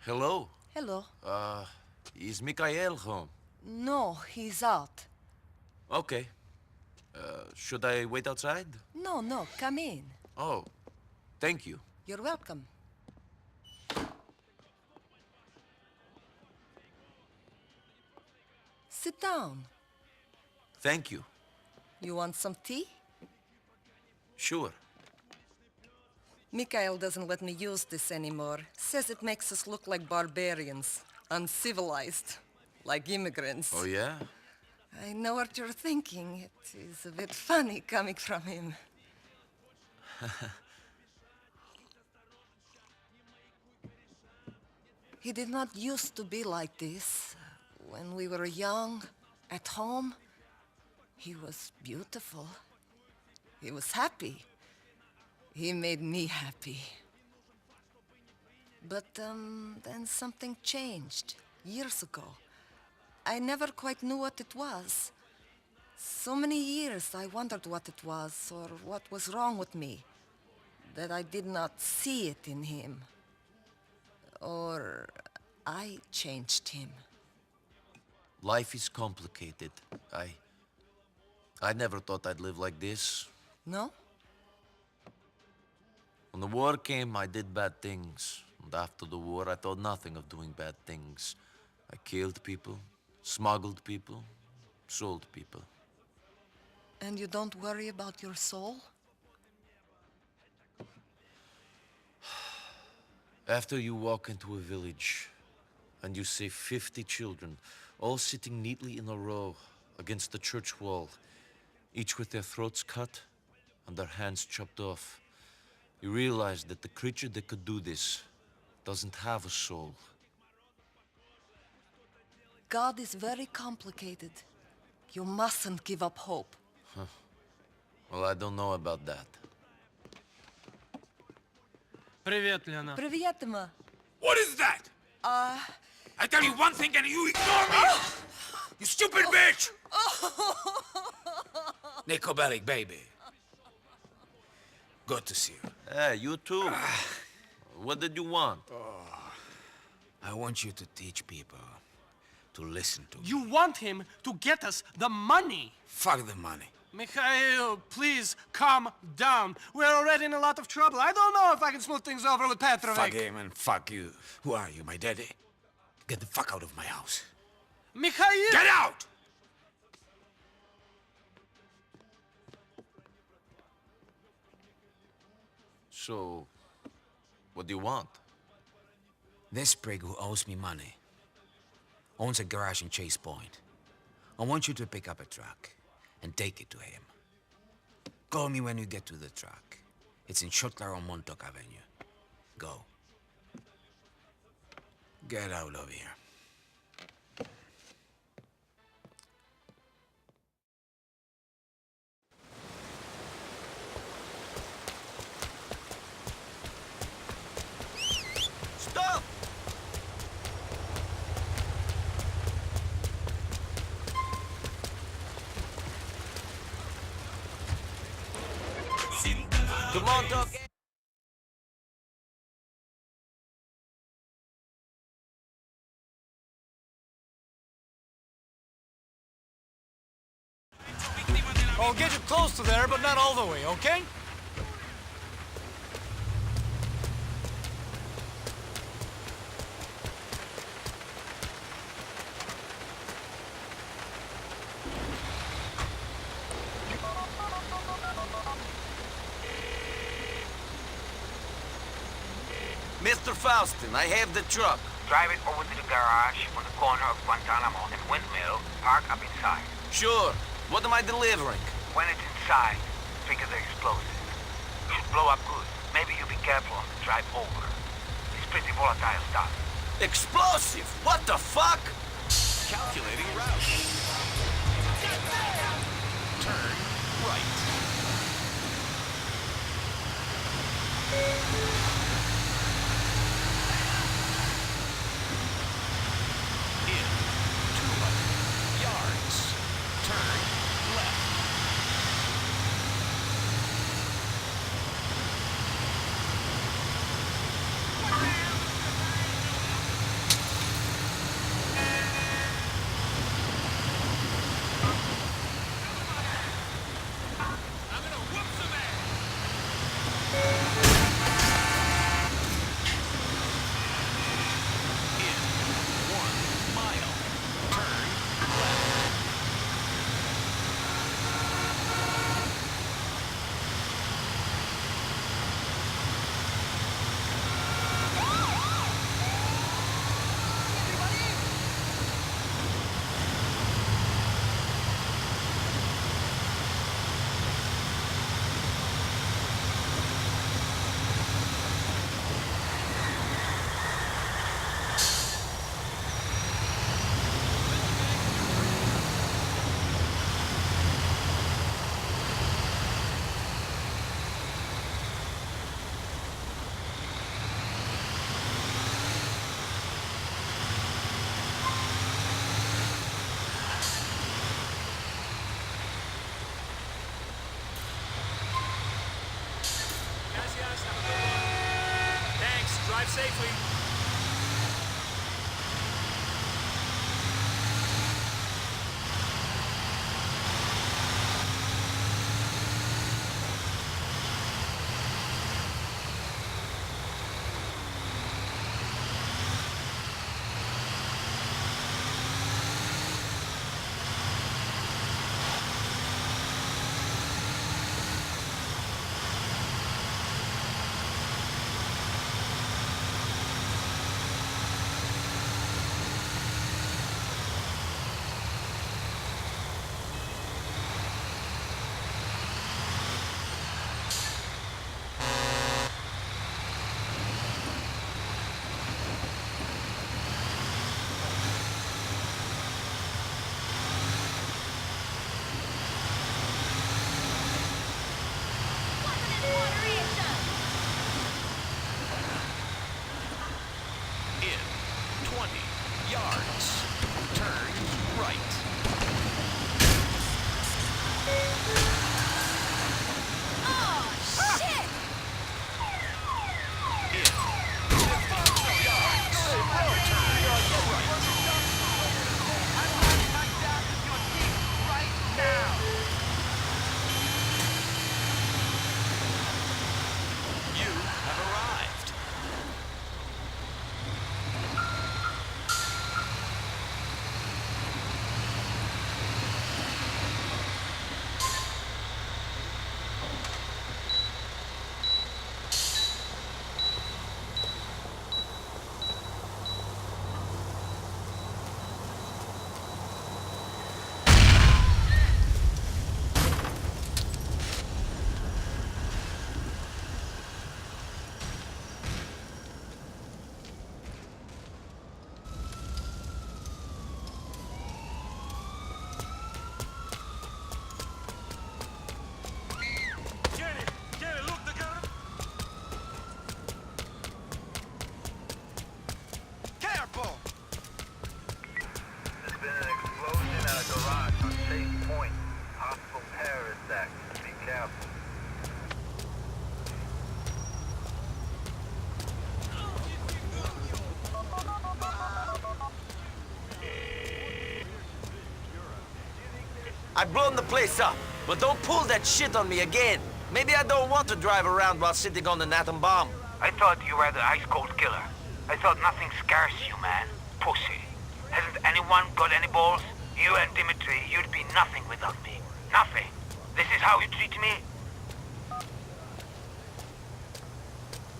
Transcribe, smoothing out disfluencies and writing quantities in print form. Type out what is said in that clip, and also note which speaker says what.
Speaker 1: Hello.
Speaker 2: Hello.
Speaker 1: Is Mikhail home?
Speaker 2: No, he's out.
Speaker 1: Okay. Should I wait outside?
Speaker 2: No, come in.
Speaker 1: Oh, thank you.
Speaker 2: You're welcome. Sit down.
Speaker 1: Thank you.
Speaker 2: You want some tea?
Speaker 1: Sure.
Speaker 2: Mikhail doesn't let me use this anymore. Says it makes us look like barbarians. Uncivilized. Like immigrants.
Speaker 1: Oh, yeah?
Speaker 2: I know what you're thinking. It is a bit funny coming from him. He did not used to be like this. When we were young, at home, he was beautiful. He was happy. He made me happy. But then something changed years ago. I never quite knew what it was. So many years I wondered what it was or what was wrong with me, that I did not see it in him. Or I changed him.
Speaker 1: Life is complicated. I never thought I'd live like this.
Speaker 2: No?
Speaker 1: When the war came, I did bad things. And after the war, I thought nothing of doing bad things. I killed people, smuggled people, sold people.
Speaker 2: And you don't worry about your soul?
Speaker 1: After you walk into a village and you see 50 children all sitting neatly in a row against the church wall, each with their throats cut and their hands chopped off, you realize that the creature that could do this doesn't have a soul.
Speaker 2: God is very complicated. You mustn't give up hope.
Speaker 1: Well, I don't know about that.
Speaker 3: Привет, Лена.
Speaker 2: Привет, Emma.
Speaker 4: What is that? I tell you one thing and you ignore me! You stupid bitch! Nico Bellic, baby. Good to see you.
Speaker 1: Hey, you too. What did you want?
Speaker 4: I want you to teach people to listen to me.
Speaker 3: You want him to get us the money.
Speaker 4: Fuck the money.
Speaker 3: Mikhail, please calm down. We're already in a lot of trouble. I don't know if I can smooth things over with Petrovic.
Speaker 4: Fuck him and fuck you. Who are you, my daddy? Get the fuck out of my house.
Speaker 3: Mikhail!
Speaker 4: Get out!
Speaker 1: So, what do you want?
Speaker 4: This prig who owes me money owns a garage in Chase Point. I want you to pick up a truck and take it to him. Call me when you get to the truck. It's in Shotlar on Montauk Avenue. Go. Get out of here.
Speaker 1: Stop! Come on, Doc.
Speaker 3: I'll get you close to there, but not all the way, okay?
Speaker 1: Mr. Faustin, I have the truck.
Speaker 5: Drive it over to the garage on the corner of Guantanamo and Windmill. Park up inside.
Speaker 1: Sure. What am I delivering?
Speaker 5: When it's inside, trigger the explosive. Should blow up good. Maybe you be careful on the drive over. It's pretty volatile stuff.
Speaker 1: Explosive! What the fuck?
Speaker 6: Calculating route. Turn right. In 200 yards. Turn left. Thanks. Drive safely. In 20 yards. Turn right.
Speaker 2: Oh, shit!
Speaker 6: In 50 yards. Turn right. You have arrived.
Speaker 3: Careful!
Speaker 5: There's been an explosion at a garage on Chase Point. Possible terrorist act. Be careful.
Speaker 7: I've blown the place up, but don't pull that shit on me again. Maybe I don't want to drive around while sitting on an atom bomb.
Speaker 5: I thought you were the ice-cold killer. I thought nothing scares you, man. Pussy. Hasn't anyone got any balls? You and Dimitri, you'd be nothing without me. Nothing. This is how you treat me?